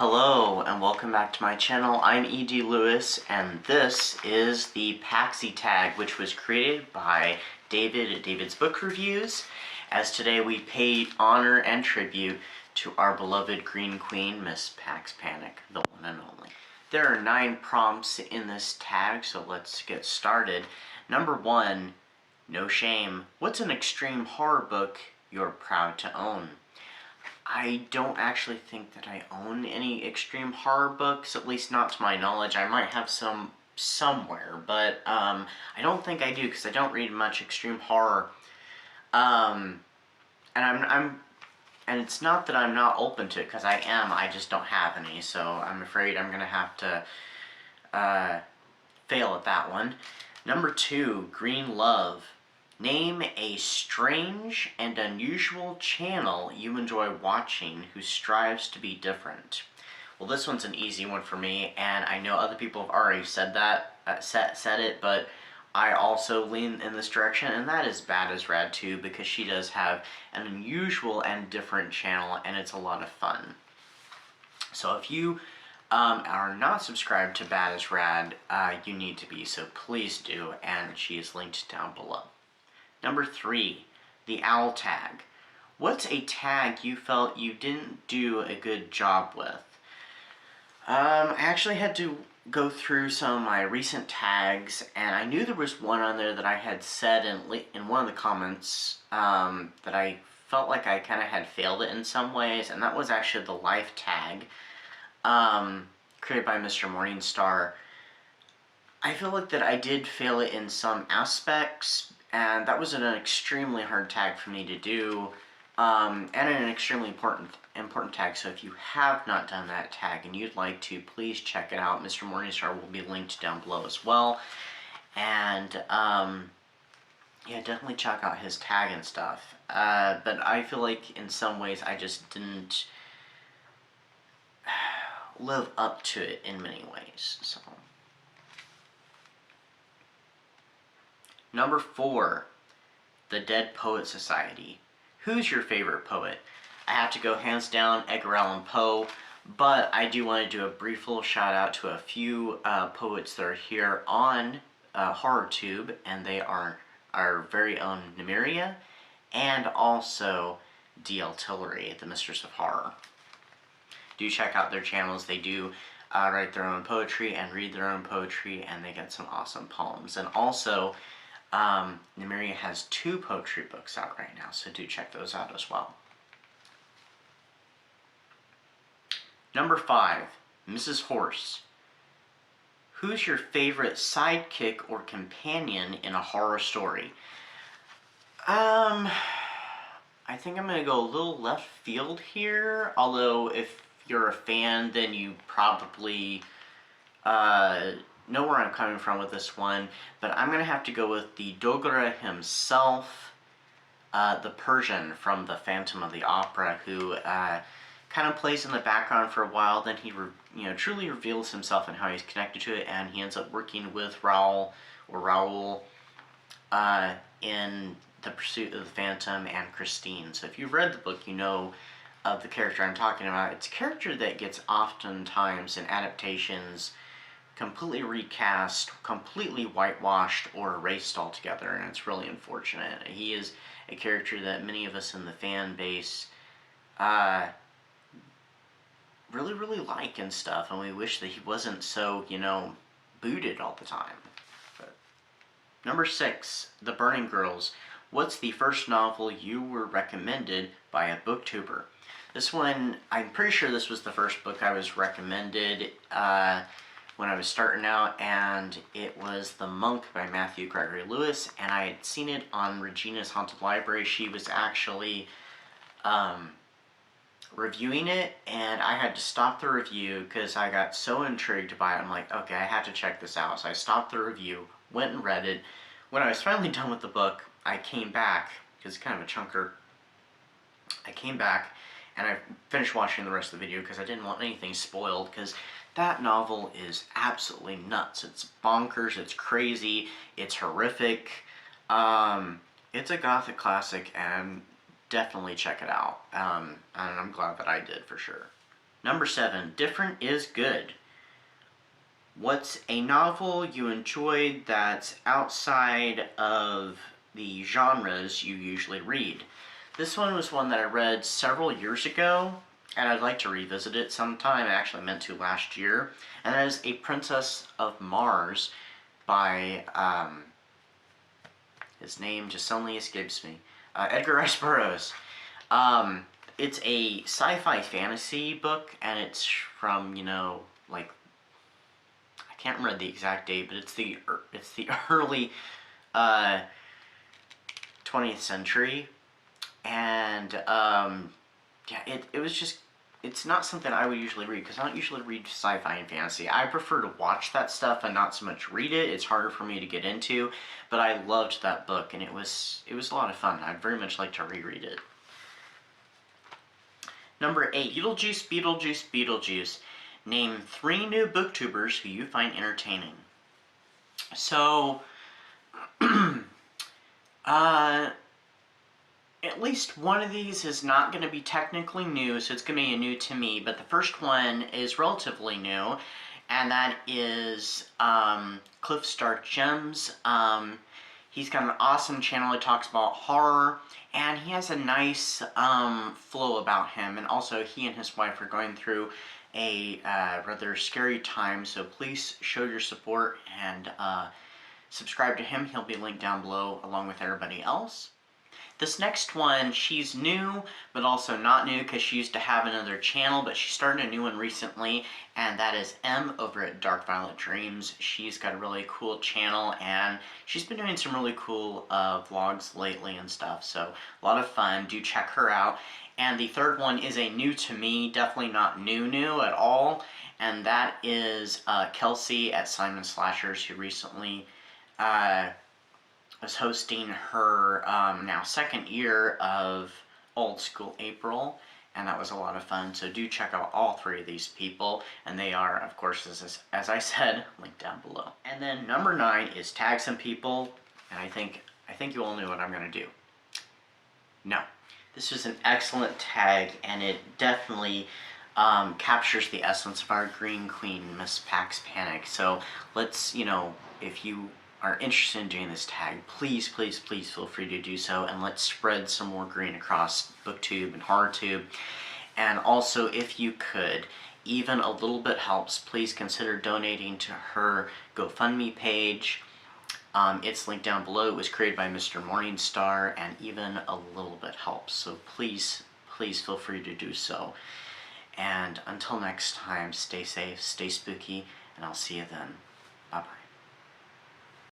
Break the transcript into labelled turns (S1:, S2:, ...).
S1: Hello and welcome back to my channel. I'm E.D. Lewis and this is the Paxy Tag, which was created by David at David's Book Reviews, as today we pay honor and tribute to our beloved Green Queen, Miss Pax Panic, the one and only. There are 9 prompts in this tag, so let's get started. Number 1, no shame. What's an extreme horror book you're proud to own? I don't actually think that I own any extreme horror books, at least not to my knowledge. I might have some somewhere, but I don't think I do because I don't read much extreme horror. And it's not that I'm not open to it, because I am. I just don't have any, so I'm afraid I'm gonna have to fail at that one. Number 2, Green Love. Name a strange and unusual channel you enjoy watching who strives to be different. Well, this one's an easy one for me, and I know other people have already said that, said it, but I also lean in this direction, and that is Bad as Rad too, because she does have an unusual and different channel, and it's a lot of fun. So if you are not subscribed to Bad as Rad, you need to be, so please do, and she is linked down below. Number 3, the owl tag. What's a tag you felt you didn't do a good job with? I actually had to go through some of my recent tags, and I knew there was one on there that I had said in one of the comments that I felt like I kind of had failed it in some ways, and that was actually the life tag created by Mr. Morningstar. I feel like that I did fail it in some aspects, and that was an extremely hard tag for me to do, and an extremely important tag. So if you have not done that tag and you'd like to, please check it out. Mr. Morningstar will be linked down below as well. And yeah, definitely check out his tag and stuff. But I feel like in some ways I just didn't live up to it in many ways. So. Number 4, the Dead Poet Society. Who's your favorite poet? I have to go hands down Edgar Allan Poe, but I do want to do a brief little shout out to a few poets that are here on HorrorTube, and they are our very own Nymeria, and also D.L. Tillery, the Mistress of Horror. Do check out their channels. They do write their own poetry and read their own poetry, and they get some awesome poems. And also, Nymeria has 2 poetry books out right now, so do check those out as well. Number 5, Mrs. Horse. Who's your favorite sidekick or companion in a horror story? I think I'm going to go a little left field here, although if you're a fan, then you probably know where I'm coming from with this one, but I'm going to have to go with the Dogra himself, the Persian from the Phantom of the Opera, who kind of plays in the background for a while, then he truly reveals himself and how he's connected to it, and he ends up working with Raoul in The Pursuit of the Phantom and Christine. So if you've read the book, you know of the character I'm talking about. It's a character that gets oftentimes in adaptations completely recast, completely whitewashed, or erased altogether, and it's really unfortunate. He is a character that many of us in the fan base really like and stuff, and we wish that he wasn't so, booted all the time. But. Number 6, The Burning Girls. What's the first novel you were recommended by a BookTuber? This one, I'm pretty sure this was the first book I was recommended when I was starting out, and it was The Monk by Matthew Gregory Lewis, and I had seen it on Regina's Haunted Library. She was actually reviewing it, and I had to stop the review because I got so intrigued by it. I'm like, okay, I have to check this out. So I stopped the review, went and read it. When I was finally done with the book, I came back, because it's kind of a chunker. I came back, and I finished watching the rest of the video because I didn't want anything spoiled, because that novel is absolutely nuts. It's bonkers, it's crazy, it's horrific. It's a gothic classic, and definitely check it out. And I'm glad that I did, for sure. Number 7, different is good. What's a novel you enjoyed that's outside of the genres you usually read? This one was one that I read several years ago, and I'd like to revisit it sometime. I actually meant to last year. And that is A Princess of Mars by, his name just suddenly escapes me, Edgar Rice Burroughs. It's a sci-fi fantasy book, and it's from, like, I can't remember the exact date, but it's the early 20th century, and yeah, it was just, it's not something I would usually read, because I don't usually read sci-fi and fantasy. I prefer to watch that stuff and not so much read it. It's harder for me to get into, but I loved that book, and it was a lot of fun. I'd very much like to reread it. Number 8, Beetlejuice, Beetlejuice, Beetlejuice. Name 3 new booktubers who you find entertaining. So, at least one of these is not going to be technically new, so it's going to be new to me, but the first one is relatively new, and that is Cliff Stark Gems. He's got an awesome channel that talks about horror, and he has a nice flow about him, and also he and his wife are going through a rather scary time, so please show your support and subscribe to him. He'll be linked down below along with everybody else. This next one, she's new, but also not new, because she used to have another channel, but she started a new one recently, and that is M over at Dark Violet Dreams. She's got a really cool channel, and she's been doing some really cool vlogs lately and stuff, so a lot of fun. Do check her out. And the third one is a new to me, definitely not new at all, and that is Kelsey at Simon Slashers, who recently was hosting her now second year of Old School April, and that was a lot of fun. So do check out all 3 of these people, and they are, of course, as I said, linked down below. And then number 9 is Tag Some People, and I think you all knew what I'm going to do. No. This was an excellent tag, and it definitely captures the essence of our Green Queen, Miss Pax Panic. So let's, if you are interested in doing this tag, please, please, please feel free to do so, and let's spread some more green across BookTube and HorrorTube. And also, if you could, even a little bit helps, please consider donating to her GoFundMe page. It's linked down below. It was created by Mr. Morningstar, and even a little bit helps. So please, please feel free to do so. And until next time, stay safe, stay spooky, and I'll see you then. Bye-bye.